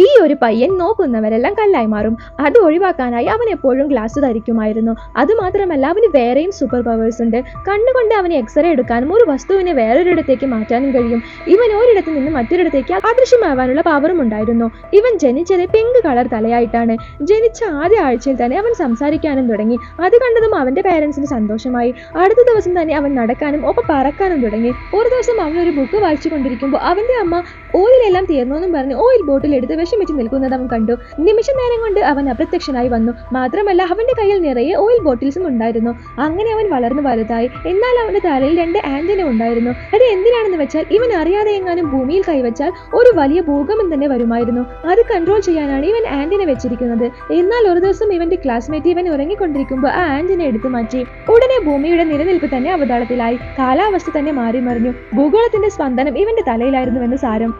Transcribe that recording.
ഈ ഒരു പയ്യൻ നോക്കുന്നവരെല്ലാം കല്ലായി മാറും. അത് ഒഴിവാക്കാനായി അവൻ എപ്പോഴും ഗ്ലാസ് ധരിക്കുമായിരുന്നു. അതുമാത്രമല്ല അവന് വേറെയും സൂപ്പർ പവേഴ്സ് ഉണ്ട്. കണ്ണുകൊണ്ട് അവന് എക്സ്റേ എടുക്കാനും ഒരു വസ്തുവിനെ വേറൊരിടത്തേക്ക് മാറ്റാനും കഴിയും. ഇവൻ ഒരിടത്ത് നിന്ന് മറ്റൊരിടത്തേക്ക് അദൃശ്യമാവാനുള്ള പവറും ഉണ്ടായിരുന്നു. ഇവൻ ജനിച്ചത് പിങ്ക് കളർ തലയായിട്ടാണ്. ജനിച്ച ആദ്യ ആഴ്ചയിൽ തന്നെ അവൻ സംസാരിക്കാനും തുടങ്ങി. അത് കണ്ടതും അവന്റെ പേരൻസിന് സന്തോഷമായി. അടുത്ത ദിവസം തന്നെ അവൻ നടക്കാനും ഒപ്പം പറക്കാനും തുടങ്ങി. ഒരു ദിവസം അവൻ ഒരു ബുക്ക് വായിച്ചു കൊണ്ടിരിക്കുമ്പോൾ അവന്റെ അമ്മ ഓയിലെല്ലാം തീർന്നോന്നും പറഞ്ഞ് ഓയിൽ ബോട്ടിൽ എടുത്ത് വിഷമിച്ച് നിൽക്കുന്നത് അവൻ കണ്ടു. നിമിഷ നേരം കൊണ്ട് അവൻ അപ്രത്യക്ഷനായി വന്നു. മാത്രമല്ല അവന്റെ കയ്യിൽ നിറയെ ഓയിൽ ബോട്ടിൽസും ഉണ്ടായിരുന്നു. അങ്ങനെ അവൻ വളർന്നു വലുതായി. എന്നാൽ അവന്റെ തലയിൽ 2 ആന്റിന ഉണ്ടായിരുന്നു. അത് എന്തിനാണെന്ന് വെച്ചാൽ ഇവൻ അറിയാതെ എങ്ങാനും ഭൂമിയിൽ കൈവച്ചാൽ ഒരു വലിയ ഭൂകമ്പം തന്നെ വരുമായിരുന്നു. അത് കൺട്രോൾ ചെയ്യാനാണ് ഇവൻ ആന്റിന വെച്ചിരിക്കുന്നത്. എന്നാൽ ഒരു ദിവസം ഇവന്റെ ക്ലാസ്മേറ്റ് ഇവൻ ഉറങ്ങിക്കൊണ്ടിരിക്കുമ്പോൾ ആ ആന്റിന എടുത്തു മാറ്റി. ഉടനെ ഭൂമിയുടെ നിലനിൽപ്പ് തന്നെ അവതാളത്തിലായി. കാലാവസ്ഥ തന്നെ മാറി മറിഞ്ഞു. ഭൂഗോളത്തിന്റെ സ്പന്ദനം ഇവന്റെ തലയിലായിരുന്നുവെന്ന് സാരം.